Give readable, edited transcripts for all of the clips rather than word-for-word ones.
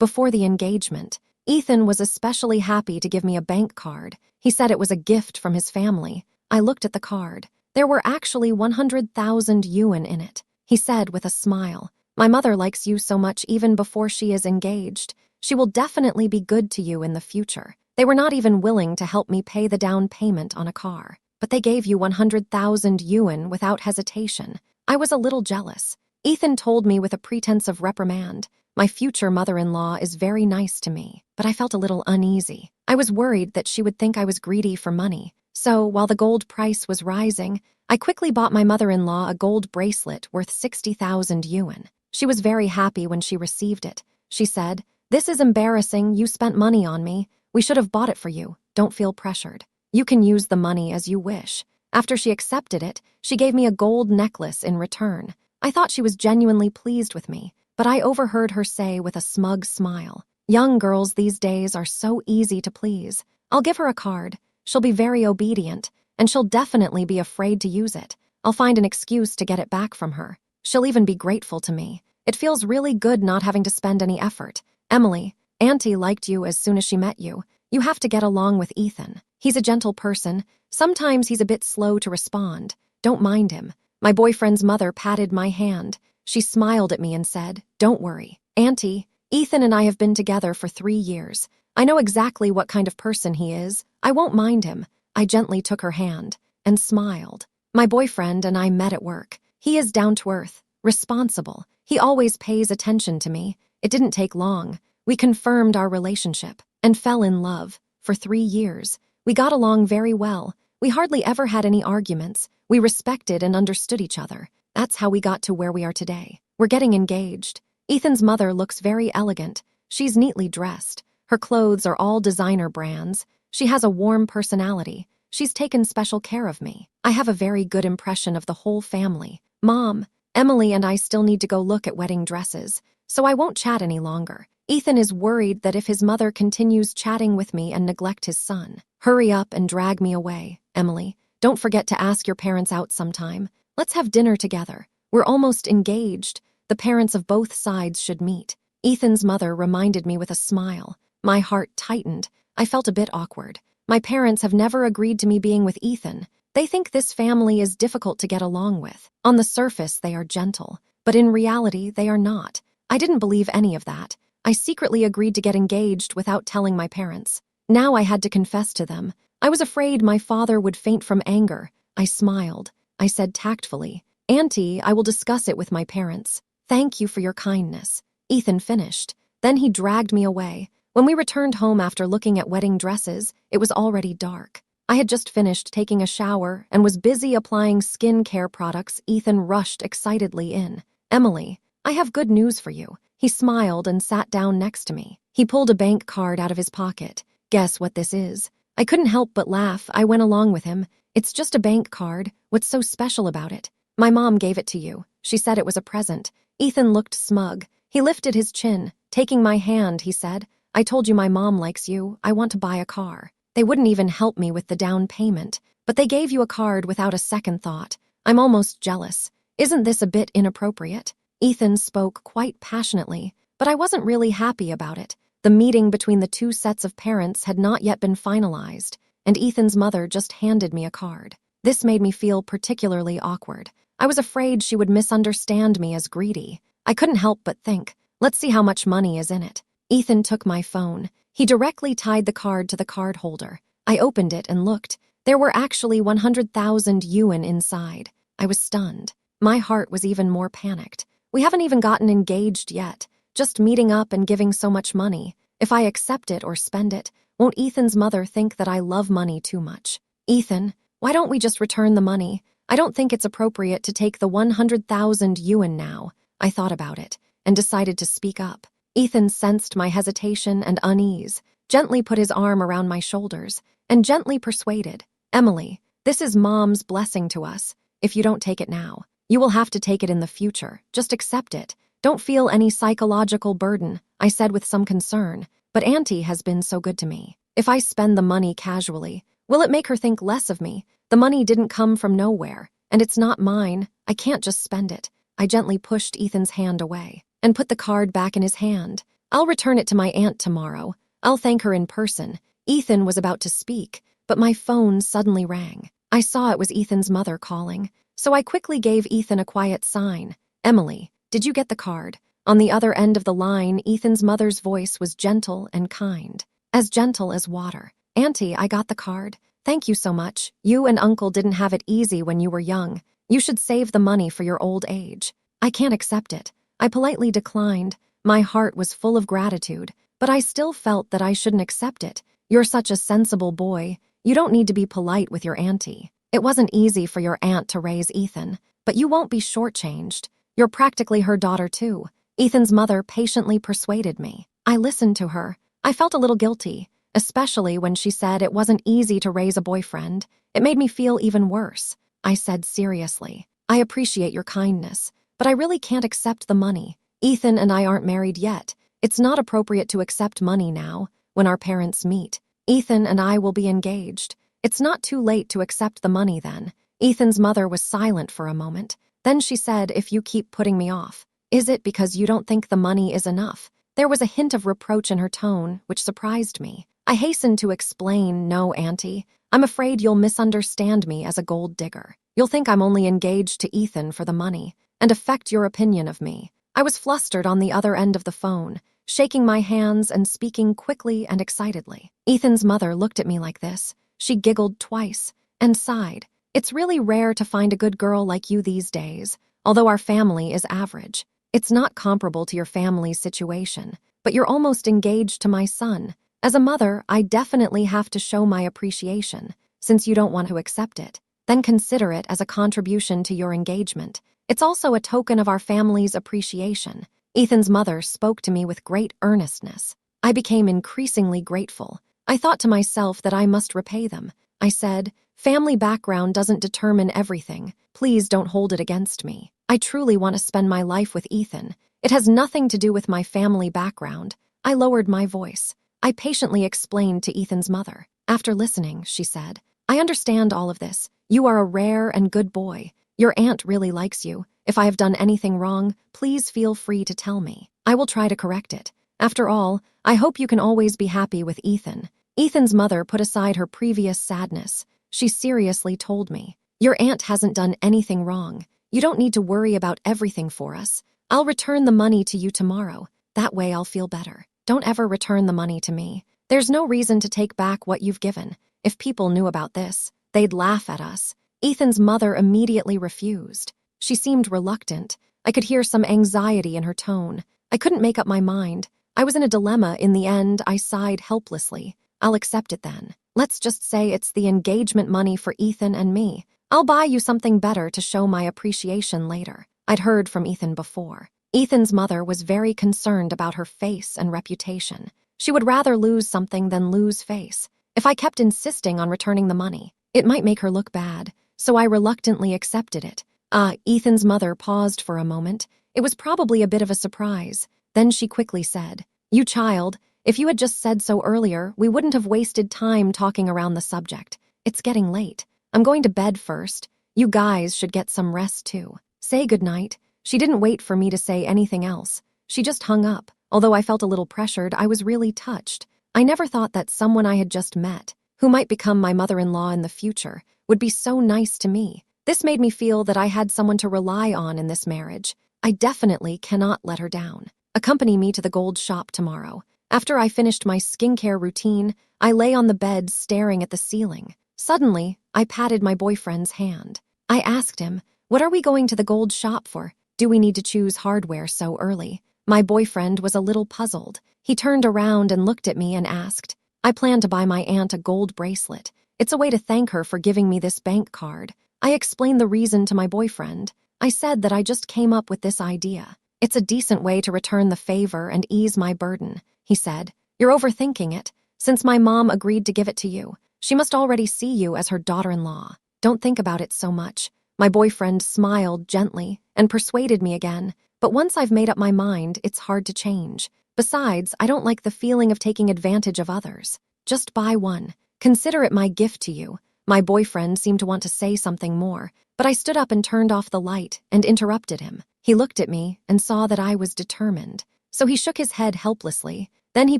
Before the engagement, Ethan was especially happy to give me a bank card. He said it was a gift from his family. I looked at the card. There were actually 100,000 yuan in it. He said with a smile, "My mother likes you so much even before she is engaged. She will definitely be good to you in the future." They were not even willing to help me pay the down payment on a car, but they gave you 100,000 yuan without hesitation. I was a little jealous. Ethan told me with a pretense of reprimand, "My future mother-in-law is very nice to me," but I felt a little uneasy. I was worried that she would think I was greedy for money. So, while the gold price was rising, I quickly bought my mother-in-law a gold bracelet worth 60,000 yuan. She was very happy when she received it. She said, "This is embarrassing. You spent money on me. We should have bought it for you. Don't feel pressured. You can use the money as you wish." After she accepted it, she gave me a gold necklace in return. I thought she was genuinely pleased with me, but I overheard her say with a smug smile, "Young girls these days are so easy to please. I'll give her a card. She'll be very obedient, and she'll definitely be afraid to use it. I'll find an excuse to get it back from her. She'll even be grateful to me. It feels really good not having to spend any effort. Emily, Auntie liked you as soon as she met you. You have to get along with Ethan. He's a gentle person. Sometimes he's a bit slow to respond. Don't mind him." My boyfriend's mother patted my hand. She smiled at me and said, "Don't worry. Auntie, Ethan and I have been together for 3 years. I know exactly what kind of person he is. I won't mind him." I gently took her hand and smiled. My boyfriend and I met at work. He is down to earth, responsible. He always pays attention to me. It didn't take long. We confirmed our relationship and fell in love. For 3 years, we got along very well. We hardly ever had any arguments. We respected and understood each other. That's how we got to where we are today. We're getting engaged. Ethan's mother looks very elegant. She's neatly dressed. Her clothes are all designer brands. She has a warm personality. She's taken special care of me. I have a very good impression of the whole family. Mom, Emily and I still need to go look at wedding dresses, so I won't chat any longer. Ethan is worried that if his mother continues chatting with me and neglect his son. Hurry up and drag me away, Emily. Don't forget to ask your parents out sometime. Let's have dinner together. We're almost engaged. The parents of both sides should meet. Ethan's mother reminded me with a smile. My heart tightened. I felt a bit awkward. My parents have never agreed to me being with Ethan. They think this family is difficult to get along with. On the surface, they are gentle, but in reality, they are not. I didn't believe any of that. I secretly agreed to get engaged without telling my parents. Now I had to confess to them. I was afraid my father would faint from anger. I smiled. I said tactfully, "Auntie, I will discuss it with my parents. Thank you for your kindness." Ethan finished. Then he dragged me away. When we returned home after looking at wedding dresses, it was already dark. I had just finished taking a shower and was busy applying skincare products. Ethan rushed excitedly in. "Emily, I have good news for you." He smiled and sat down next to me. He pulled a bank card out of his pocket. "Guess what this is?" I couldn't help but laugh. I went along with him. "It's just a bank card. What's so special about it?" "My mom gave it to you. She said it was a present." Ethan looked smug. He lifted his chin. Taking my hand, he said, "I told you my mom likes you. I want to buy a car. They wouldn't even help me with the down payment, but they gave you a card without a second thought. I'm almost jealous. Isn't this a bit inappropriate?" Ethan spoke quite passionately, but I wasn't really happy about it. The meeting between the two sets of parents had not yet been finalized, and Ethan's mother just handed me a card. This made me feel particularly awkward. I was afraid she would misunderstand me as greedy. I couldn't help but think, let's see how much money is in it. Ethan took my phone. He directly tied the card to the card holder. I opened it and looked. There were actually 100,000 yuan inside. I was stunned. My heart was even more panicked. We haven't even gotten engaged yet, just meeting up and giving so much money. If I accept it or spend it, won't Ethan's mother think that I love money too much? "Ethan, why don't we just return the money? I don't think it's appropriate to take the 100,000 yuan now." I thought about it and decided to speak up. Ethan sensed my hesitation and unease, gently put his arm around my shoulders, and gently persuaded, "Emily, this is Mom's blessing to us. If you don't take it now, you will have to take it in the future. Just accept it. Don't feel any psychological burden," I said with some concern. "But Auntie has been so good to me. If I spend the money casually, will it make her think less of me? The money didn't come from nowhere, and it's not mine. I can't just spend it." I gently pushed Ethan's hand away and put the card back in his hand. I'll return it to my aunt tomorrow. I'll thank her in person. Ethan was about to speak, but my phone suddenly rang. I saw it was Ethan's mother calling, so I quickly gave Ethan a quiet sign. Emily, did you get the card? On the other end of the line, Ethan's mother's voice was gentle and kind, as gentle as water. Auntie, I got the card. Thank you so much. You and Uncle didn't have it easy when you were young. You should save the money for your old age. I can't accept it. I politely declined. My heart was full of gratitude, but I still felt that I shouldn't accept it. You're such a sensible boy. You don't need to be polite with your auntie. It wasn't easy for your aunt to raise Ethan, but you won't be shortchanged. You're practically her daughter too. Ethan's mother patiently persuaded me. I listened to her. I felt a little guilty, especially when she said it wasn't easy to raise a boyfriend. It made me feel even worse. I said seriously, I appreciate your kindness, but I really can't accept the money. Ethan and I aren't married yet. It's not appropriate to accept money now, when our parents meet. Ethan and I will be engaged. It's not too late to accept the money then. Ethan's mother was silent for a moment. Then she said, if you keep putting me off, is it because you don't think the money is enough? There was a hint of reproach in her tone, which surprised me. I hastened to explain, no, Auntie. I'm afraid you'll misunderstand me as a gold digger. You'll think I'm only engaged to Ethan for the money, and affect your opinion of me. I was flustered on the other end of the phone, shaking my hands and speaking quickly and excitedly. Ethan's mother looked at me like this. She giggled twice and sighed. It's really rare to find a good girl like you these days, although our family is average. It's not comparable to your family's situation, but you're almost engaged to my son. As a mother, I definitely have to show my appreciation, since you don't want to accept it. Then consider it as a contribution to your engagement. It's also a token of our family's appreciation. Ethan's mother spoke to me with great earnestness. I became increasingly grateful. I thought to myself that I must repay them. I said, family background doesn't determine everything. Please don't hold it against me. I truly want to spend my life with Ethan. It has nothing to do with my family background. I lowered my voice. I patiently explained to Ethan's mother. After listening, she said, I understand all of this. You are a rare and good boy. Your aunt really likes you. If I have done anything wrong, please feel free to tell me. I will try to correct it. After all, I hope you can always be happy with Ethan. Ethan's mother put aside her previous sadness. She seriously told me, your aunt hasn't done anything wrong. You don't need to worry about everything for us. I'll return the money to you tomorrow. That way I'll feel better. Don't ever return the money to me. There's no reason to take back what you've given. If people knew about this, they'd laugh at us. Ethan's mother immediately refused. She seemed reluctant. I could hear some anxiety in her tone. I couldn't make up my mind. I was in a dilemma. In the end, I sighed helplessly. I'll accept it then. Let's just say it's the engagement money for Ethan and me. I'll buy you something better to show my appreciation later. I'd heard from Ethan before. Ethan's mother was very concerned about her face and reputation. She would rather lose something than lose face. If I kept insisting on returning the money, it might make her look bad, so I reluctantly accepted it. Ethan's mother paused for a moment. It was probably a bit of a surprise. Then she quickly said, you child, if you had just said so earlier, we wouldn't have wasted time talking around the subject. It's getting late. I'm going to bed first. You guys should get some rest too. Say goodnight. She didn't wait for me to say anything else. She just hung up. Although I felt a little pressured, I was really touched. I never thought that someone I had just met, who might become my mother-in-law in the future, would be so nice to me. This made me feel that I had someone to rely on in this marriage. I definitely cannot let her down. Accompany me to the gold shop tomorrow. After I finished my skincare routine, I lay on the bed staring at the ceiling. Suddenly, I patted my boyfriend's hand. I asked him, what are we going to the gold shop for? Do we need to choose hardware so early? My boyfriend was a little puzzled. He turned around and looked at me and asked, I plan to buy my aunt a gold bracelet. It's a way to thank her for giving me this bank card. I explained the reason to my boyfriend. I said that I just came up with this idea. It's a decent way to return the favor and ease my burden. He said, you're overthinking it. Since my mom agreed to give it to you, she must already see you as her daughter-in-law. Don't think about it so much. My boyfriend smiled gently and persuaded me again, but once I've made up my mind, it's hard to change. Besides, I don't like the feeling of taking advantage of others. Just buy one. Consider it my gift to you. My boyfriend seemed to want to say something more, but I stood up and turned off the light and interrupted him. He looked at me and saw that I was determined. So he shook his head helplessly. Then he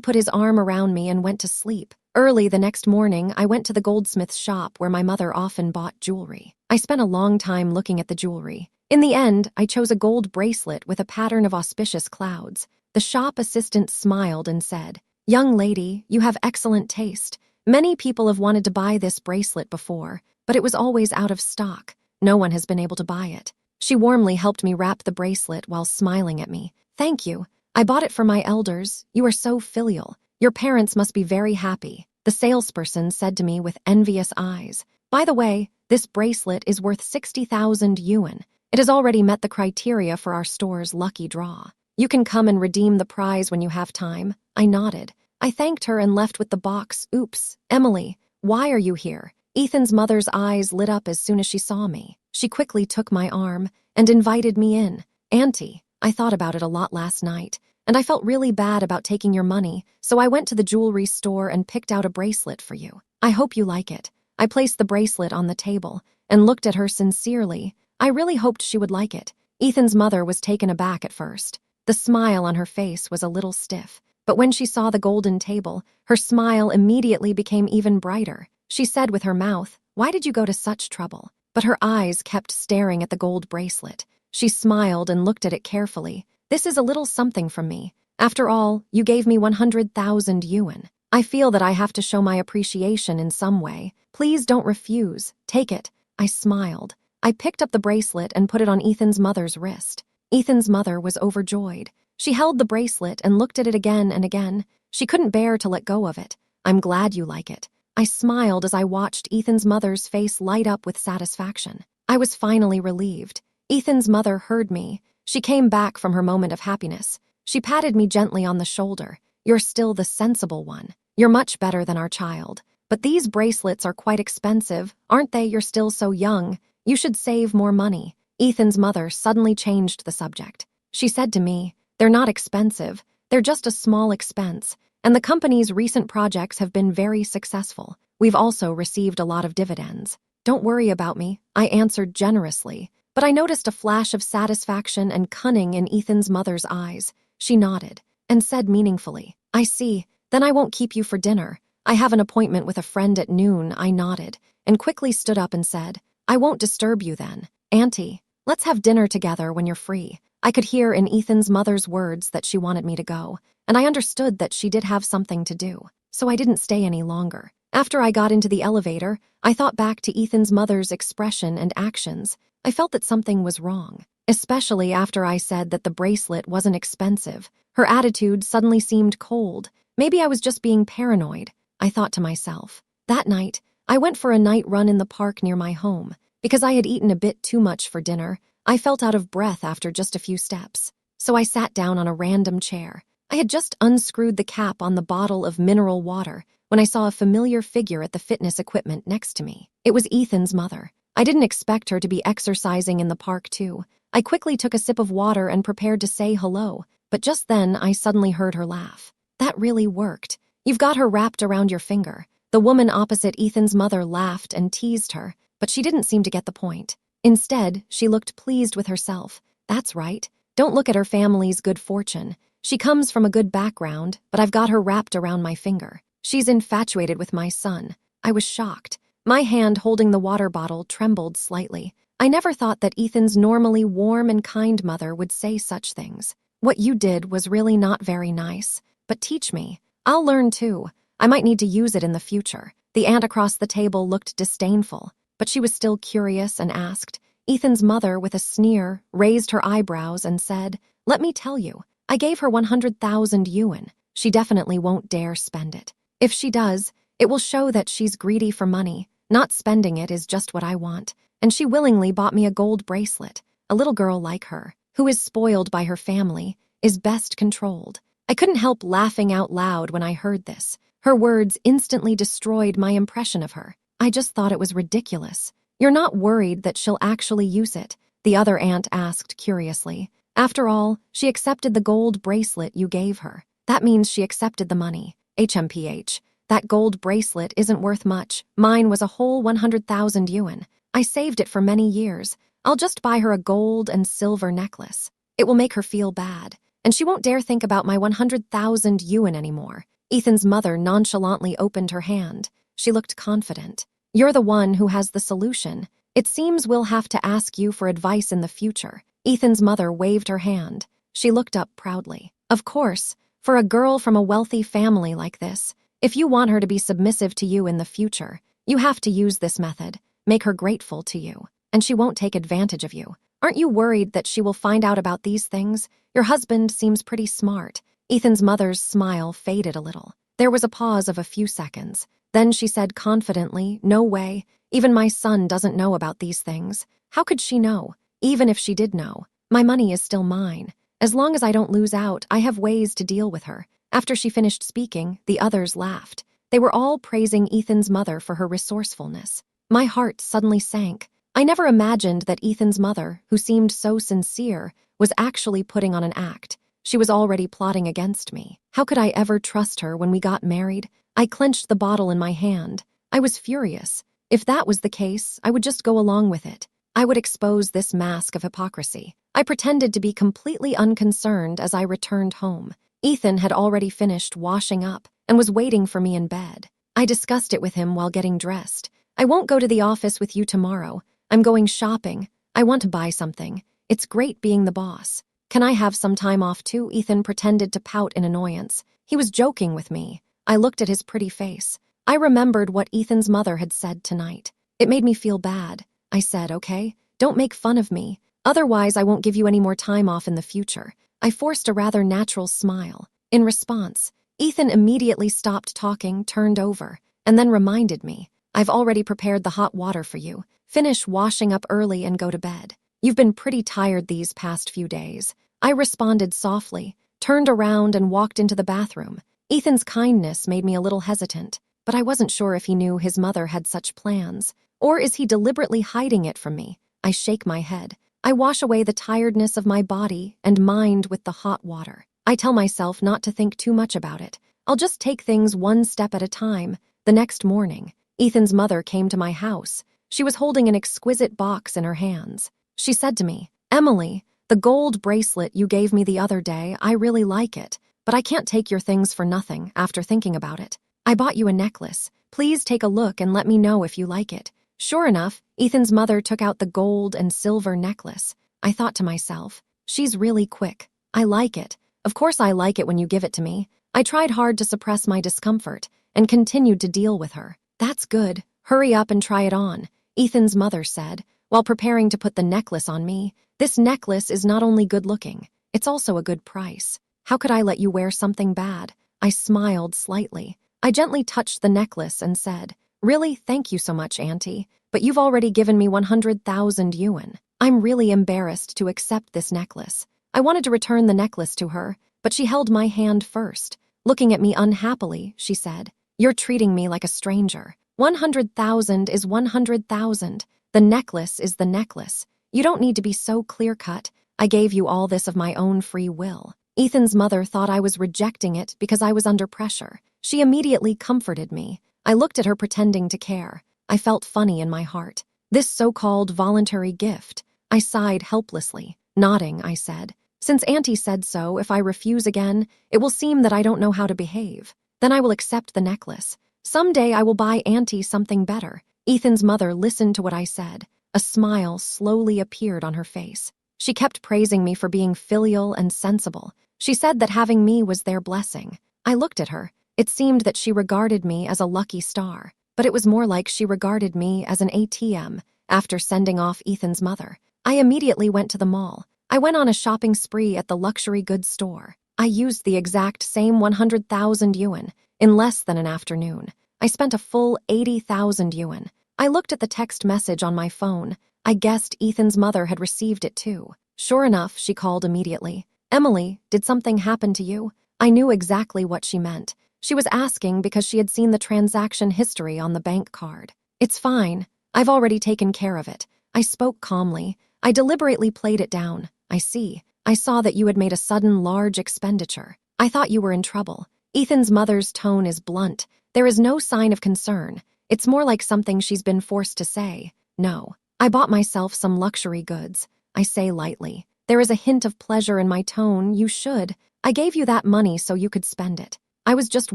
put his arm around me and went to sleep. Early the next morning, I went to the goldsmith's shop where my mother often bought jewelry. I spent a long time looking at the jewelry. In the end, I chose a gold bracelet with a pattern of auspicious clouds. The shop assistant smiled and said, "Young lady, you have excellent taste. Many people have wanted to buy this bracelet before, but it was always out of stock. No one has been able to buy it." She warmly helped me wrap the bracelet while smiling at me. "Thank you. I bought it for my elders. You are so filial. Your parents must be very happy," the salesperson said to me with envious eyes. "By the way, this bracelet is worth 60,000 yuan. It has already met the criteria for our store's lucky draw. You can come and redeem the prize when you have time." I nodded. I thanked her and left with the box. Oops, Emily, why are you here? Ethan's mother's eyes lit up as soon as she saw me. She quickly took my arm and invited me in. "Auntie, I thought about it a lot last night, and I felt really bad about taking your money, so I went to the jewelry store and picked out a bracelet for you. I hope you like it." I placed the bracelet on the table and looked at her sincerely. I really hoped she would like it. Ethan's mother was taken aback at first. The smile on her face was a little stiff, but when she saw the golden table, her smile immediately became even brighter. She said with her mouth, "Why did you go to such trouble?" But her eyes kept staring at the gold bracelet. She smiled and looked at it carefully. "This is a little something from me. After all, you gave me 100,000 yuan. I feel that I have to show my appreciation in some way. Please don't refuse. Take it." I smiled. I picked up the bracelet and put it on Ethan's mother's wrist. Ethan's mother was overjoyed. She held the bracelet and looked at it again and again. She couldn't bear to let go of it. "I'm glad you like it." I smiled as I watched Ethan's mother's face light up with satisfaction. I was finally relieved. Ethan's mother heard me. She came back from her moment of happiness. She patted me gently on the shoulder. "You're still the sensible one. You're much better than our child. But these bracelets are quite expensive, aren't they? You're still so young. You should save more money." Ethan's mother suddenly changed the subject. She said to me, "They're not expensive. They're just a small expense. And the company's recent projects have been very successful. We've also received a lot of dividends." "Don't worry about me," I answered generously. But I noticed a flash of satisfaction and cunning in Ethan's mother's eyes. She nodded and said meaningfully, "I see. Then I won't keep you for dinner. I have an appointment with a friend at noon." I nodded and quickly stood up and said, "I won't disturb you then. Auntie, let's have dinner together when you're free." I could hear in Ethan's mother's words that she wanted me to go, and I understood that she did have something to do, so I didn't stay any longer. After I got into the elevator, I thought back to Ethan's mother's expression and actions. I felt that something was wrong, especially after I said that the bracelet wasn't expensive. Her attitude suddenly seemed cold. Maybe I was just being paranoid, I thought to myself. That night, I went for a night run in the park near my home. Because I had eaten a bit too much for dinner, I felt out of breath after just a few steps. So I sat down on a random chair. I had just unscrewed the cap on the bottle of mineral water when I saw a familiar figure at the fitness equipment next to me. It was Ethan's mother. I didn't expect her to be exercising in the park too. I quickly took a sip of water and prepared to say hello, but just then I suddenly heard her laugh. "That really worked. You've got her wrapped around your finger." The woman opposite Ethan's mother laughed and teased her, but she didn't seem to get the point. Instead, she looked pleased with herself. "That's right. Don't look at her family's good fortune. She comes from a good background, but I've got her wrapped around my finger. She's infatuated with my son." I was shocked. My hand holding the water bottle trembled slightly. I never thought that Ethan's normally warm and kind mother would say such things. "What you did was really not very nice, but teach me. I'll learn too. I might need to use it in the future." The aunt across the table looked disdainful, but she was still curious and asked. Ethan's mother, with a sneer, raised her eyebrows and said, "Let me tell you, I gave her 100,000 yuan. She definitely won't dare spend it. If she does, it will show that she's greedy for money. Not spending it is just what I want, and she willingly bought me a gold bracelet. A little girl like her, who is spoiled by her family, is best controlled." I couldn't help laughing out loud when I heard this. Her words instantly destroyed my impression of her. I just thought it was ridiculous. "You're not worried that she'll actually use it?" the other aunt asked curiously. "After all, she accepted the gold bracelet you gave her. That means she accepted the money. HMPH. That gold bracelet isn't worth much. Mine was a whole 100,000 yuan. I saved it for many years. I'll just buy her a gold and silver necklace. It will make her feel bad. and she won't dare think about my 100,000 yuan anymore. Ethan's mother nonchalantly opened her hand. She looked confident. You're the one who has the solution. It seems we'll have to ask you for advice in the future. Ethan's mother waved her hand. She looked up proudly. Of course, for a girl from a wealthy family like this, if you want her to be submissive to you in the future, you have to use this method. Make her grateful to you, and she won't take advantage of you. Aren't you worried that she will find out about these things? Your husband seems pretty smart. Ethan's mother's smile faded a little. There was a pause of a few seconds. Then she said confidently, "No way. Even my son doesn't know about these things. How could she know? Even if she did know, my money is still mine. As long as I don't lose out, I have ways to deal with her." After she finished speaking, the others laughed. They were all praising Ethan's mother for her resourcefulness. My heart suddenly sank. I never imagined that Ethan's mother, who seemed so sincere, was actually putting on an act. She was already plotting against me. How could I ever trust her when we got married? I clenched the bottle in my hand. I was furious. If that was the case, I would just go along with it. I would expose this mask of hypocrisy. I pretended to be completely unconcerned as I returned home. Ethan had already finished washing up and was waiting for me in bed. I discussed it with him while getting dressed. "I won't go to the office with you tomorrow. I'm going shopping. I want to buy something. It's great being the boss. Can I have some time off too?" Ethan pretended to pout in annoyance. He was joking with me. I looked at his pretty face. I remembered what Ethan's mother had said tonight. It made me feel bad. I said, "Okay, don't make fun of me. Otherwise, I won't give you any more time off in the future." I forced a rather natural smile. In response, Ethan immediately stopped talking, turned over, and then reminded me, "I've already prepared the hot water for you. Finish washing up early and go to bed. You've been pretty tired these past few days." I responded softly, turned around and walked into the bathroom. Ethan's kindness made me a little hesitant, but I wasn't sure if he knew his mother had such plans, or is he deliberately hiding it from me? I shake my head. I wash away the tiredness of my body and mind with the hot water. I tell myself not to think too much about it. I'll just take things one step at a time. The next morning, Ethan's mother came to my house. She was holding an exquisite box in her hands. She said to me, "Emily, the gold bracelet you gave me the other day, I really like it, but I can't take your things for nothing after thinking about it. I bought you a necklace. Please take a look and let me know if you like it." Sure enough, Ethan's mother took out the gold and silver necklace. I thought to myself, she's really quick. I like it. Of course I like it when you give it to me. I tried hard to suppress my discomfort and continued to deal with her. "That's good. Hurry up and try it on," Ethan's mother said, while preparing to put the necklace on me. "This necklace is not only good-looking, it's also a good price. How could I let you wear something bad?" I smiled slightly. I gently touched the necklace and said, "Really, thank you so much, Auntie, but you've already given me 100,000 yuan. I'm really embarrassed to accept this necklace." I wanted to return the necklace to her, but she held my hand first. Looking at me unhappily, she said, "You're treating me like a stranger. 100,000 is 100,000. The necklace is the necklace. You don't need to be so clear-cut. I gave you all this of my own free will." Ethan's mother thought I was rejecting it because I was under pressure. She immediately comforted me. I looked at her pretending to care. I felt funny in my heart. This so-called voluntary gift. I sighed helplessly. Nodding, I said, "Since Auntie said so, if I refuse again, it will seem that I don't know how to behave. Then I will accept the necklace. Someday I will buy Auntie something better." Ethan's mother listened to what I said. A smile slowly appeared on her face. She kept praising me for being filial and sensible. She said that having me was their blessing. I looked at her. It seemed that she regarded me as a lucky star, but it was more like she regarded me as an ATM. After sending off Ethan's mother, I immediately went to the mall. I went on a shopping spree at the luxury goods store. I used the exact same 100,000 yuan in less than an afternoon. I spent a full 80,000 yuan. I looked at the text message on my phone. I guessed Ethan's mother had received it too. Sure enough, she called immediately. "Emily, did something happen to you?" I knew exactly what she meant. She was asking because she had seen the transaction history on the bank card. "It's fine. I've already taken care of it." I spoke calmly. I deliberately played it down. "I see. I saw that you had made a sudden large expenditure. I thought you were in trouble." Ethan's mother's tone is blunt. There is no sign of concern. It's more like something she's been forced to say. "No. I bought myself some luxury goods." I say lightly. There is a hint of pleasure in my tone. You should. I gave you that money so you could spend it. I was just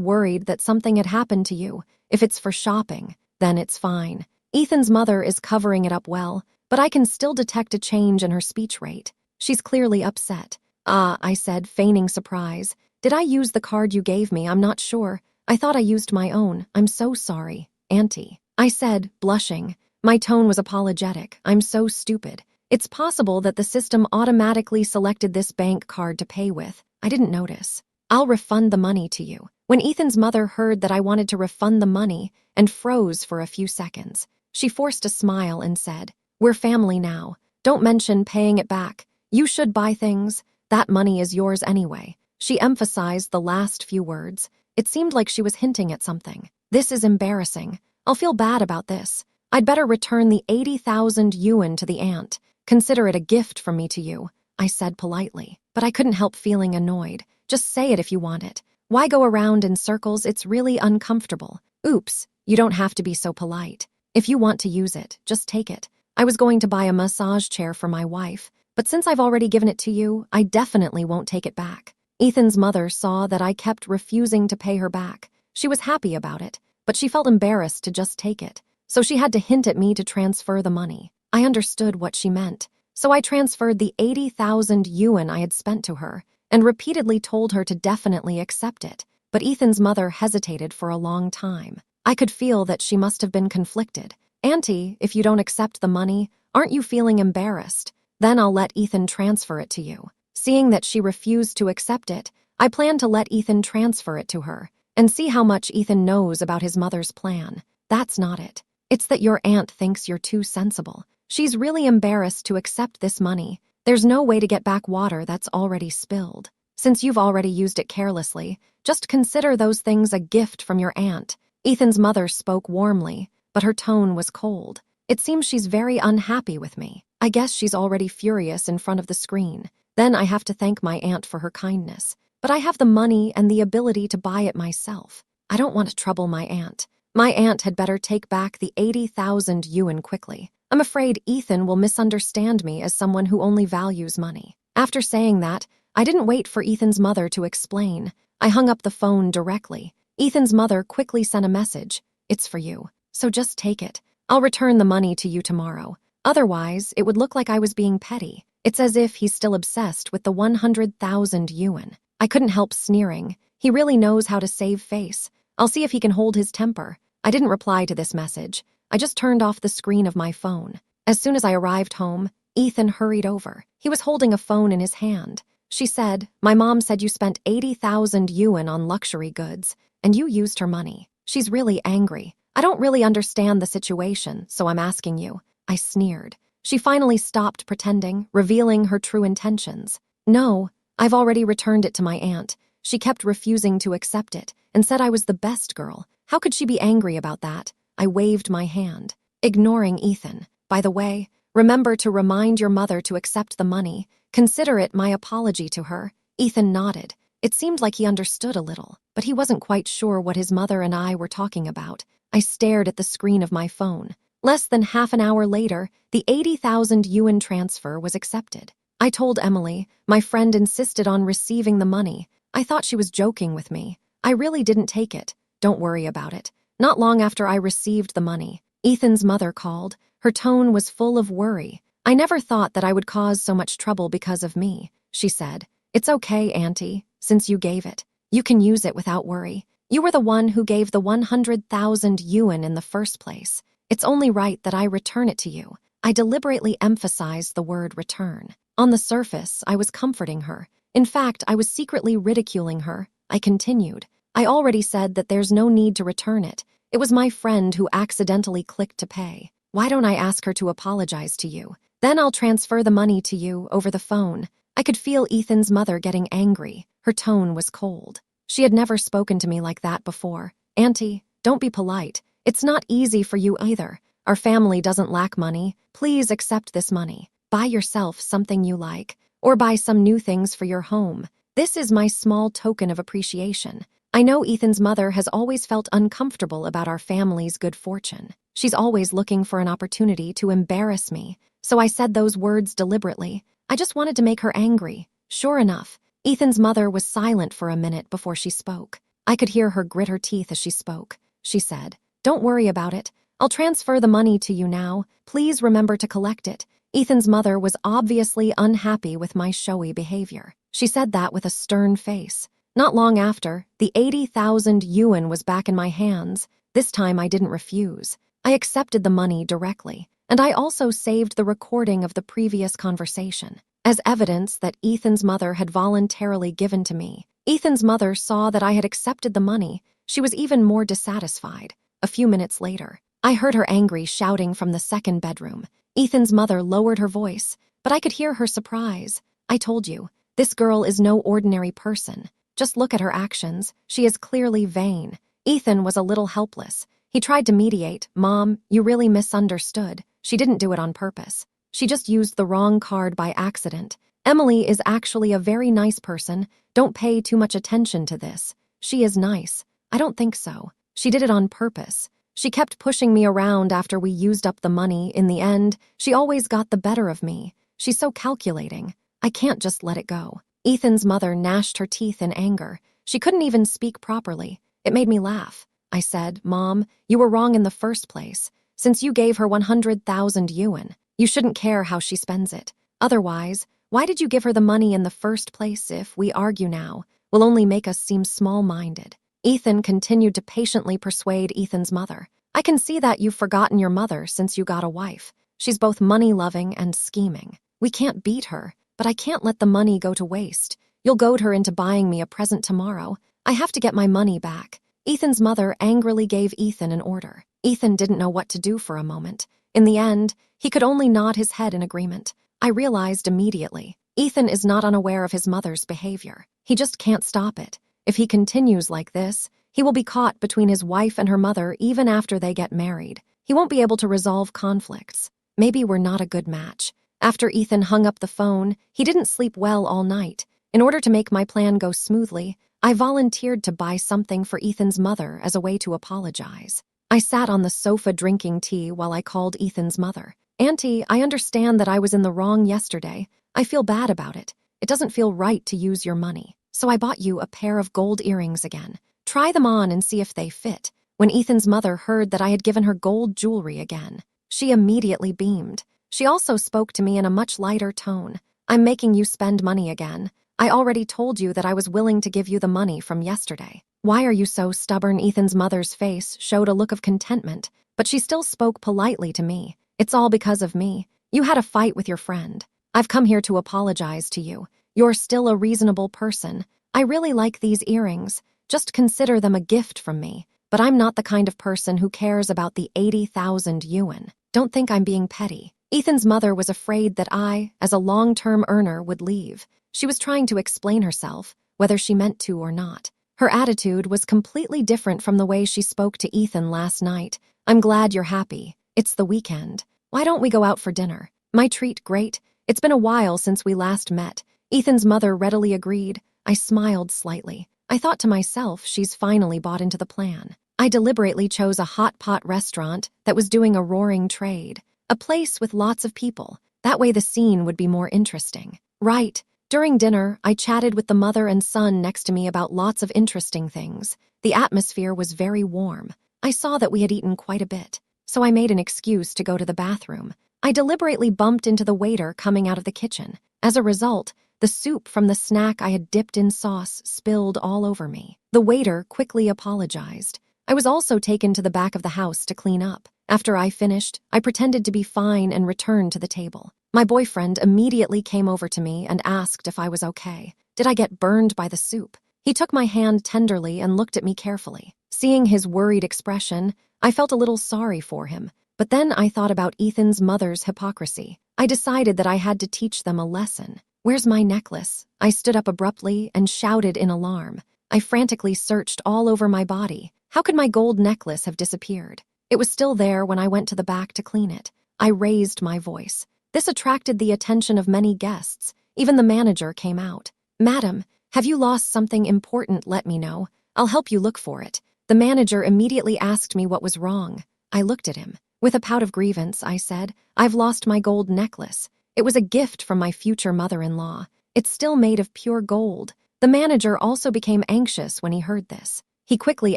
worried that something had happened to you. If it's for shopping, then it's fine. Ethan's mother is covering it up well, but I can still detect a change in her speech rate. She's clearly upset. I said, feigning surprise. Did I use the card you gave me? I'm not sure. I thought I used my own. I'm so sorry, Auntie. I said, blushing. My tone was apologetic. I'm so stupid. It's possible that the system automatically selected this bank card to pay with. I didn't notice. I'll refund the money to you. When Ethan's mother heard that I wanted to refund the money and froze for a few seconds, she forced a smile and said, "We're family now. Don't mention paying it back. You should buy things. That money is yours anyway." She emphasized the last few words. It seemed like she was hinting at something. This is embarrassing. I'll feel bad about this. I'd better return the 80,000 yuan to the aunt. Consider it a gift from me to you, I said politely. But I couldn't help feeling annoyed. Just say it if you want it. Why go around in circles? It's really uncomfortable. Oops, you don't have to be so polite. If you want to use it, just take it. I was going to buy a massage chair for my wife, but since I've already given it to you, I definitely won't take it back. Ethan's mother saw that I kept refusing to pay her back. She was happy about it, but she felt embarrassed to just take it, so she had to hint at me to transfer the money. I understood what she meant, so I transferred the 80,000 yuan I had spent to her and repeatedly told her to definitely accept it, but Ethan's mother hesitated for a long time. I could feel that she must have been conflicted. Auntie, if you don't accept the money, aren't you feeling embarrassed? Then I'll let Ethan transfer it to you. Seeing that she refused to accept it, I planned to let Ethan transfer it to her and see how much Ethan knows about his mother's plan. That's not it. It's that your aunt thinks you're too sensible. She's really embarrassed to accept this money. There's no way to get back water that's already spilled. Since you've already used it carelessly, just consider those things a gift from your aunt. Ethan's mother spoke warmly, but her tone was cold. It seems she's very unhappy with me. I guess she's already furious in front of the screen. Then I have to thank my aunt for her kindness. But I have the money and the ability to buy it myself. I don't want to trouble my aunt. My aunt had better take back the 80,000 yuan quickly. I'm afraid Ethan will misunderstand me as someone who only values money. After saying that, I didn't wait for Ethan's mother to explain. I hung up the phone directly. Ethan's mother quickly sent a message. It's for you, so just take it. I'll return the money to you tomorrow. Otherwise, it would look like I was being petty. It's as if he's still obsessed with the 100,000 yuan. I couldn't help sneering. He really knows how to save face. I'll see if he can hold his temper. I didn't reply to this message. I just turned off the screen of my phone. As soon as I arrived home, Ethan hurried over. He was holding a phone in his hand. She said, "My mom said you spent 80,000 yuan on luxury goods, and you used her money. She's really angry. I don't really understand the situation, so I'm asking you." I sneered. She finally stopped pretending, revealing her true intentions. "No, I've already returned it to my aunt. She kept refusing to accept it and said I was the best girl. How could she be angry about that?" I waved my hand, ignoring Ethan. "By the way, remember to remind your mother to accept the money. Consider it my apology to her." Ethan nodded. It seemed like he understood a little, but he wasn't quite sure what his mother and I were talking about. I stared at the screen of my phone. Less than half an hour later, the 80,000 yuan transfer was accepted. I told Emily. My friend insisted on receiving the money. I thought she was joking with me. I really didn't take it. Don't worry about it. Not long after I received the money, Ethan's mother called. Her tone was full of worry. "I never thought that I would cause so much trouble because of me," she said. "It's okay, Auntie, since you gave it. You can use it without worry. You were the one who gave the 100,000 yuan in the first place. It's only right that I return it to you." I deliberately emphasized the word return. On the surface, I was comforting her. In fact, I was secretly ridiculing her. I continued. "I already said that there's no need to return it. It was my friend who accidentally clicked to pay. Why don't I ask her to apologize to you? Then I'll transfer the money to you over the phone." I could feel Ethan's mother getting angry. Her tone was cold. She had never spoken to me like that before. "Auntie, don't be polite. It's not easy for you either. Our family doesn't lack money. Please accept this money. Buy yourself something you like, or buy some new things for your home. This is my small token of appreciation." I know Ethan's mother has always felt uncomfortable about our family's good fortune. She's always looking for an opportunity to embarrass me, so I said those words deliberately. I just wanted to make her angry. Sure enough, Ethan's mother was silent for a minute before she spoke. I could hear her grit her teeth as she spoke. She said, "Don't worry about it. I'll transfer the money to you now. Please remember to collect it." Ethan's mother was obviously unhappy with my showy behavior. She said that with a stern face. Not long after, the 80,000 yuan was back in my hands. This time I didn't refuse. I accepted the money directly, and I also saved the recording of the previous conversation as evidence that Ethan's mother had voluntarily given to me. Ethan's mother saw that I had accepted the money. She was even more dissatisfied. A few minutes later, I heard her angry shouting from the second bedroom. Ethan's mother lowered her voice, but I could hear her surprise. "I told you, this girl is no ordinary person. Just look at her actions. She is clearly vain." Ethan was a little helpless. He tried to mediate. "Mom, you really misunderstood. She didn't do it on purpose. She just used the wrong card by accident. Emily is actually a very nice person. Don't pay too much attention to this. She is nice." "I don't think so. She did it on purpose. She kept pushing me around after we used up the money. In the end, she always got the better of me. She's so calculating. I can't just let it go." Ethan's mother gnashed her teeth in anger. She couldn't even speak properly. It made me laugh. I said, "Mom, you were wrong in the first place. Since you gave her 100,000 yuan, you shouldn't care how she spends it. Otherwise, why did you give her the money in the first place? If we argue now, will only make us seem small-minded." Ethan continued to patiently persuade Ethan's mother. "I can see that you've forgotten your mother since you got a wife. She's both money-loving and scheming. We can't beat her, but I can't let the money go to waste. You'll goad her into buying me a present tomorrow. I have to get my money back." Ethan's mother angrily gave Ethan an order. Ethan didn't know what to do for a moment. In the end, he could only nod his head in agreement. I realized immediately, Ethan is not unaware of his mother's behavior. He just can't stop it. If he continues like this, he will be caught between his wife and her mother even after they get married. He won't be able to resolve conflicts. Maybe we're not a good match. After Ethan hung up the phone, he didn't sleep well all night. In order to make my plan go smoothly, I volunteered to buy something for Ethan's mother as a way to apologize. I sat on the sofa drinking tea while I called Ethan's mother. "Auntie, I understand that I was in the wrong yesterday. I feel bad about it. It doesn't feel right to use your money. So I bought you a pair of gold earrings again. Try them on and see if they fit." When Ethan's mother heard that I had given her gold jewelry again, she immediately beamed. She also spoke to me in a much lighter tone. "I'm making you spend money again. I already told you that I was willing to give you the money from yesterday. Why are you so stubborn?" Ethan's mother's face showed a look of contentment, but she still spoke politely to me. "It's all because of me. You had a fight with your friend. I've come here to apologize to you. You're still a reasonable person. I really like these earrings. Just consider them a gift from me. But I'm not the kind of person who cares about the 80,000 yuan. Don't think I'm being petty." Ethan's mother was afraid that I, as a long-term earner, would leave. She was trying to explain herself, whether she meant to or not. Her attitude was completely different from the way she spoke to Ethan last night. "I'm glad you're happy. It's the weekend. Why don't we go out for dinner? My treat, great. It's been a while since we last met." Ethan's mother readily agreed. I smiled slightly. I thought to myself, she's finally bought into the plan. I deliberately chose a hot pot restaurant that was doing a roaring trade, a place with lots of people. That way the scene would be more interesting. Right. During dinner, I chatted with the mother and son next to me about lots of interesting things. The atmosphere was very warm. I saw that we had eaten quite a bit, so I made an excuse to go to the bathroom. I deliberately bumped into the waiter coming out of the kitchen. As a result, the soup from the snack I had dipped in sauce spilled all over me. The waiter quickly apologized. I was also taken to the back of the house to clean up. After I finished, I pretended to be fine and returned to the table. My boyfriend immediately came over to me and asked if I was okay. Did I get burned by the soup? He took my hand tenderly and looked at me carefully. Seeing his worried expression, I felt a little sorry for him. But then I thought about Ethan's mother's hypocrisy. I decided that I had to teach them a lesson. "Where's my necklace?" I stood up abruptly and shouted in alarm. I frantically searched all over my body. How could my gold necklace have disappeared? It was still there when I went to the back to clean it. I raised my voice. This attracted the attention of many guests. Even the manager came out. "Madam, have you lost something important? Let me know. I'll help you look for it." The manager immediately asked me what was wrong. I looked at him. With a pout of grievance, I said, "I've lost my gold necklace. It was a gift from my future mother-in-law. It's still made of pure gold. The manager also became anxious when he heard this. He quickly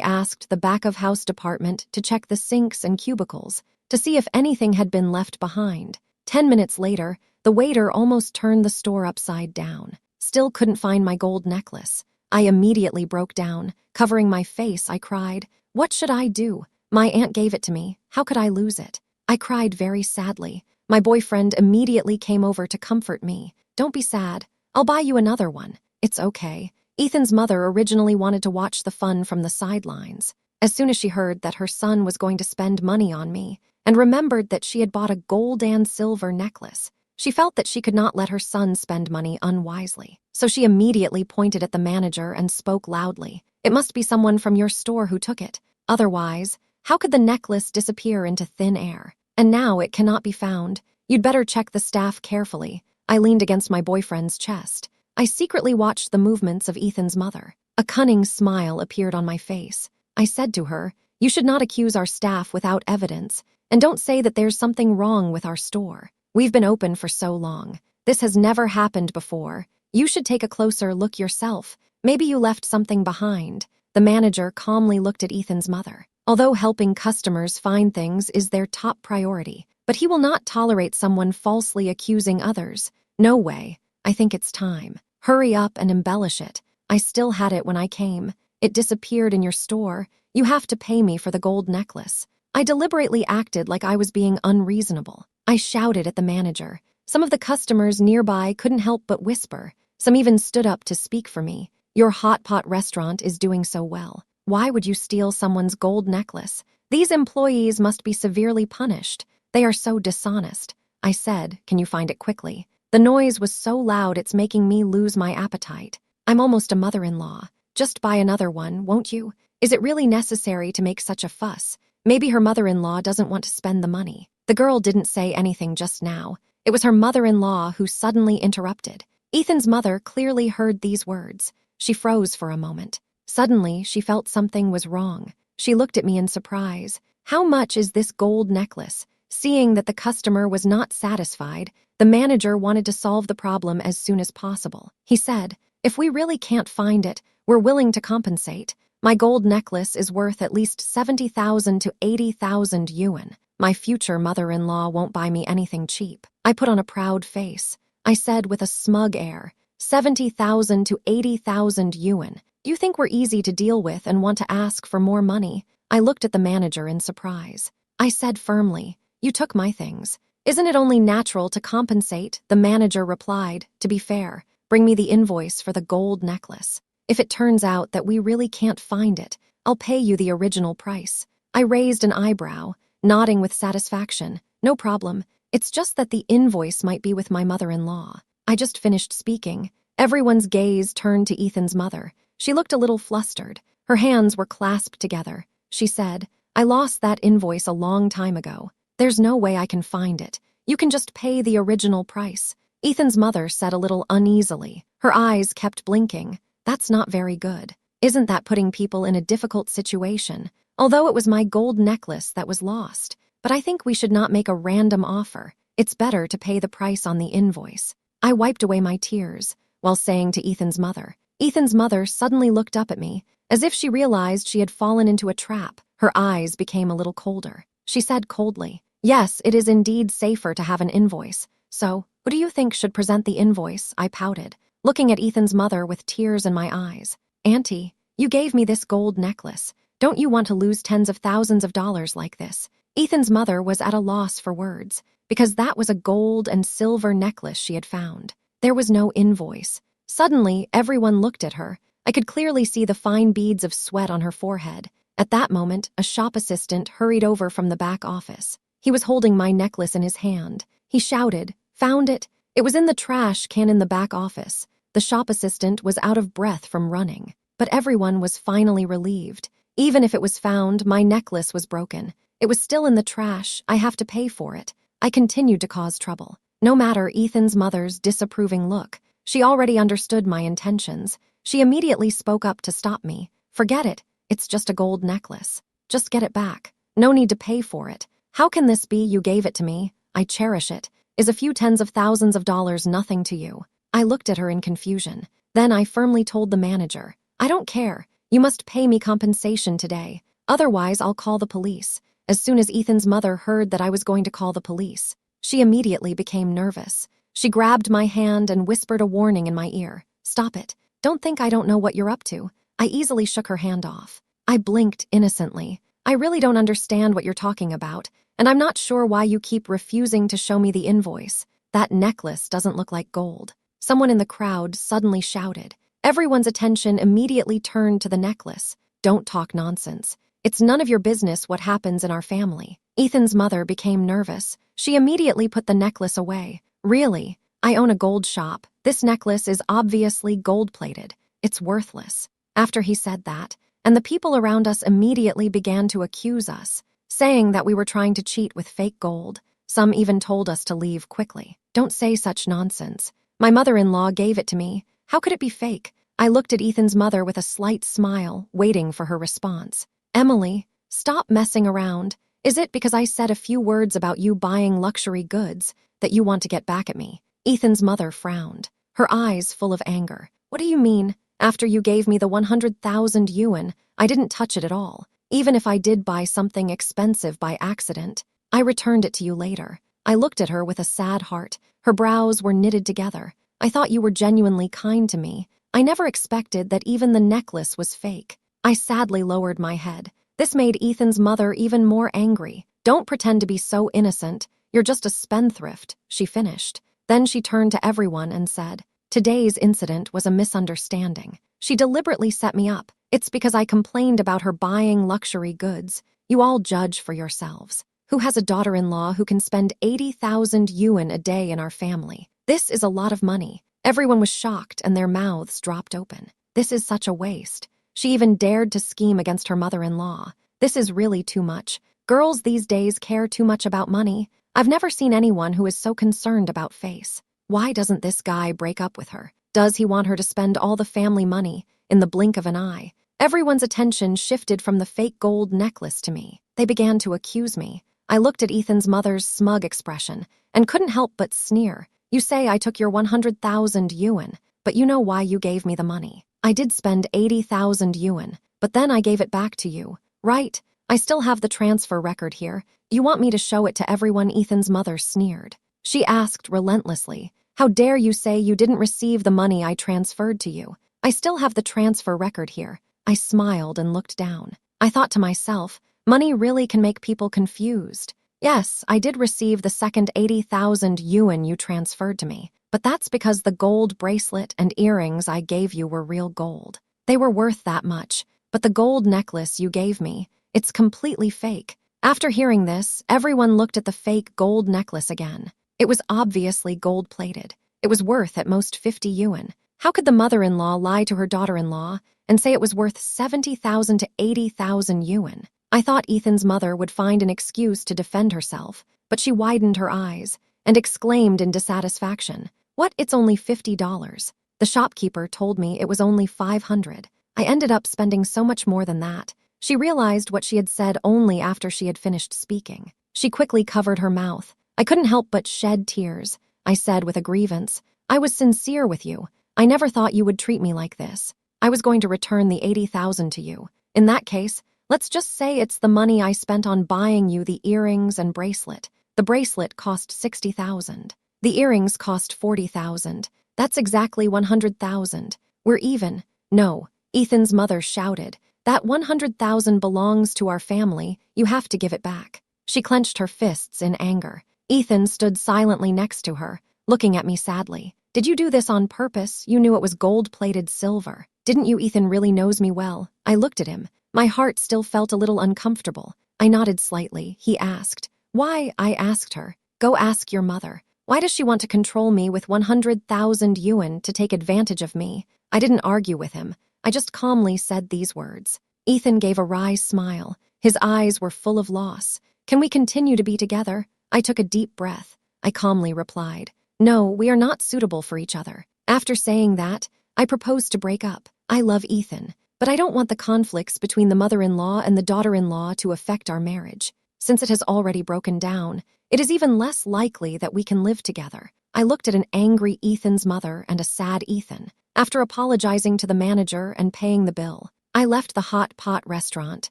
asked the back-of-house department to check the sinks and cubicles to see if anything had been left behind. 10 minutes later, the waiter almost turned the store upside down. Still couldn't find my gold necklace. I immediately broke down. Covering my face, I cried, "What should I do? My aunt gave it to me. How could I lose it?" I cried very sadly. My boyfriend immediately came over to comfort me. "Don't be sad. I'll buy you another one. It's okay." Ethan's mother originally wanted to watch the fun from the sidelines. As soon as she heard that her son was going to spend money on me and remembered that she had bought a gold and silver necklace, she felt that she could not let her son spend money unwisely. So she immediately pointed at the manager and spoke loudly. "It must be someone from your store who took it. Otherwise, how could the necklace disappear into thin air? And now it cannot be found. You'd better check the staff carefully." I leaned against my boyfriend's chest. I secretly watched the movements of Ethan's mother. A cunning smile appeared on my face. I said to her, "You should not accuse our staff without evidence, and don't say that there's something wrong with our store. We've been open for so long. This has never happened before. You should take a closer look yourself. Maybe you left something behind." The manager calmly looked at Ethan's mother. Although helping customers find things is their top priority, but he will not tolerate someone falsely accusing others. "No way. I think it's time. Hurry up and embellish it. I still had it when I came. It disappeared in your store. You have to pay me for the gold necklace." I deliberately acted like I was being unreasonable. I shouted at the manager. Some of the customers nearby couldn't help but whisper. Some even stood up to speak for me. "Your hot pot restaurant is doing so well. Why would you steal someone's gold necklace? These employees must be severely punished. They are so dishonest." I said, "Can you find it quickly?" The noise was so loud it's making me lose my appetite. "I'm almost a mother-in-law. Just buy another one, won't you? Is it really necessary to make such a fuss? Maybe her mother-in-law doesn't want to spend the money." The girl didn't say anything just now. It was her mother-in-law who suddenly interrupted. Ethan's mother clearly heard these words. She froze for a moment. Suddenly, she felt something was wrong. She looked at me in surprise. "How much is this gold necklace?" Seeing that the customer was not satisfied, the manager wanted to solve the problem as soon as possible. He said, "If we really can't find it, we're willing to compensate. My gold necklace is worth at least 70,000 to 80,000 yuan. My future mother-in-law won't buy me anything cheap." I put on a proud face. I said with a smug air, 70,000 to 80,000 yuan. You think we're easy to deal with and want to ask for more money?" I looked at the manager in surprise. I said firmly, "You took my things. Isn't it only natural to compensate?" The manager replied, "To be fair, bring me the invoice for the gold necklace. If it turns out that we really can't find it, I'll pay you the original price." I raised an eyebrow, nodding with satisfaction. "No problem. It's just that the invoice might be with my mother-in-law." I just finished speaking. Everyone's gaze turned to Ethan's mother. She looked a little flustered. Her hands were clasped together. She said, "I lost that invoice a long time ago. There's no way I can find it. You can just pay the original price." Ethan's mother said a little uneasily. Her eyes kept blinking. "That's not very good. Isn't that putting people in a difficult situation? Although it was my gold necklace that was lost. But I think we should not make a random offer. It's better to pay the price on the invoice." I wiped away my tears while saying to Ethan's mother. Ethan's mother suddenly looked up at me, as if she realized she had fallen into a trap. Her eyes became a little colder. She said coldly, "Yes, it is indeed safer to have an invoice. So, who do you think should present the invoice?" I pouted, looking at Ethan's mother with tears in my eyes. "Auntie, you gave me this gold necklace. Don't you want to lose tens of thousands of dollars like this?" Ethan's mother was at a loss for words, because that was a gold and silver necklace she had found. There was no invoice. Suddenly, everyone looked at her. I could clearly see the fine beads of sweat on her forehead. At that moment, a shop assistant hurried over from the back office. He was holding my necklace in his hand. He shouted, "Found it!" It was in the trash can in the back office. The shop assistant was out of breath from running, but everyone was finally relieved. Even if it was found, my necklace was broken. It was still in the trash. I have to pay for it. I continued to cause trouble. No matter Ethan's mother's disapproving look, she already understood my intentions. She immediately spoke up to stop me. "Forget it. It's just a gold necklace. Just get it back. No need to pay for it. How can this be? You gave it to me. I cherish it. Is a few tens of thousands of dollars nothing to you? I looked at her in confusion. Then I firmly told the manager, I don't care. You must pay me compensation today. Otherwise, I'll call the police. As soon as Ethan's mother heard that I was going to call the police, she immediately became nervous. She grabbed my hand and whispered a warning in my ear. Stop it. Don't think I don't know what you're up to. I easily shook her hand off. I blinked innocently. I really don't understand what you're talking about, and I'm not sure why you keep refusing to show me the invoice. That necklace doesn't look like gold. Someone in the crowd suddenly shouted. Everyone's attention immediately turned to the necklace. Don't talk nonsense. It's none of your business what happens in our family. Ethan's mother became nervous. She immediately put the necklace away. Really? I own a gold shop. This necklace is obviously gold-plated. It's worthless. After he said that, and the people around us immediately began to accuse us, saying that we were trying to cheat with fake gold. Some even told us to leave quickly. Don't say such nonsense. My mother-in-law gave it to me. How could it be fake? I looked at Ethan's mother with a slight smile, waiting for her response. Emily, stop messing around. Is it because I said a few words about you buying luxury goods that you want to get back at me? Ethan's mother frowned, her eyes full of anger. What do you mean? After you gave me the 100,000 yuan, I didn't touch it at all. Even if I did buy something expensive by accident, I returned it to you later. I looked at her with a sad heart. Her brows were knitted together. I thought you were genuinely kind to me. I never expected that even the necklace was fake. I sadly lowered my head. This made Ethan's mother even more angry. Don't pretend to be so innocent. You're just a spendthrift, she finished. Then she turned to everyone and said, today's incident was a misunderstanding. She deliberately set me up. It's because I complained about her buying luxury goods. You all judge for yourselves. Who has a daughter-in-law who can spend 80,000 yuan a day in our family? This is a lot of money. Everyone was shocked and their mouths dropped open. This is such a waste. She even dared to scheme against her mother-in-law. This is really too much. Girls these days care too much about money. I've never seen anyone who is so concerned about face. Why doesn't this guy break up with her? Does he want her to spend all the family money in the blink of an eye? Everyone's attention shifted from the fake gold necklace to me. They began to accuse me. I looked at Ethan's mother's smug expression and couldn't help but sneer. You say I took your 100,000 yuan, but you know why you gave me the money. I did spend 80,000 yuan, but then I gave it back to you. Right? I still have the transfer record here. You want me to show it to everyone? Ethan's mother sneered. She asked relentlessly, how dare you say you didn't receive the money I transferred to you? I still have the transfer record here. I smiled and looked down. I thought to myself, money really can make people confused. Yes, I did receive the second 80,000 yuan you transferred to me, but that's because the gold bracelet and earrings I gave you were real gold. They were worth that much, but the gold necklace you gave me, it's completely fake. After hearing this, everyone looked at the fake gold necklace again. It was obviously gold-plated. It was worth at most 50 yuan. How could the mother-in-law lie to her daughter-in-law and say it was worth 70,000 to 80,000 yuan? I thought Ethan's mother would find an excuse to defend herself, but she widened her eyes and exclaimed in dissatisfaction, what, it's only $50. The shopkeeper told me it was only 500. I ended up spending so much more than that. She realized what she had said only after she had finished speaking. She quickly covered her mouth. I couldn't help but shed tears. I said with a grievance, I was sincere with you. I never thought you would treat me like this. I was going to return the 80,000 to you. In that case, let's just say it's the money I spent on buying you the earrings and bracelet. The bracelet cost 60,000. The earrings cost 40,000. That's exactly 100,000. We're even. No, Ethan's mother shouted. That 100,000 belongs to our family. You have to give it back. She clenched her fists in anger. Ethan stood silently next to her, looking at me sadly. Did you do this on purpose? You knew it was gold-plated silver. Didn't you? Ethan really knows me well. I looked at him. My heart still felt a little uncomfortable. I nodded slightly. He asked. Why? I asked her. Go ask your mother. Why does she want to control me with 100,000 yuan to take advantage of me? I didn't argue with him. I just calmly said these words. Ethan gave a wry smile. His eyes were full of loss. Can we continue to be together? I took a deep breath. I calmly replied, no, we are not suitable for each other. After saying that, I proposed to break up. I love Ethan, but I don't want the conflicts between the mother-in-law and the daughter-in-law to affect our marriage. Since it has already broken down, it is even less likely that we can live together. I looked at an angry Ethan's mother and a sad Ethan. After apologizing to the manager and paying the bill, I left the hot pot restaurant,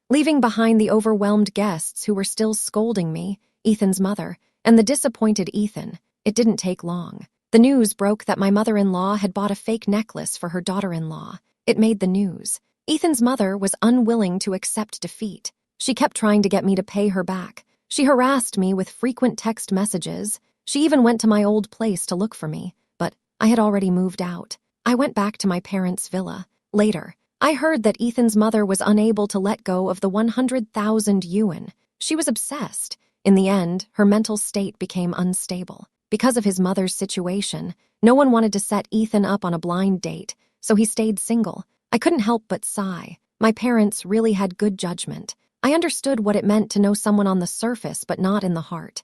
leaving behind the overwhelmed guests who were still scolding me, Ethan's mother, and the disappointed Ethan. It didn't take long. The news broke that my mother-in-law had bought a fake necklace for her daughter-in-law. It made the news. Ethan's mother was unwilling to accept defeat. She kept trying to get me to pay her back. She harassed me with frequent text messages. She even went to my old place to look for me, but I had already moved out. I went back to my parents' villa. Later, I heard that Ethan's mother was unable to let go of the 100,000 yuan. She was obsessed. In the end, her mental state became unstable. Because of his mother's situation, no one wanted to set Ethan up on a blind date, so he stayed single. I couldn't help but sigh. My parents really had good judgment. I understood what it meant to know someone on the surface but not in the heart.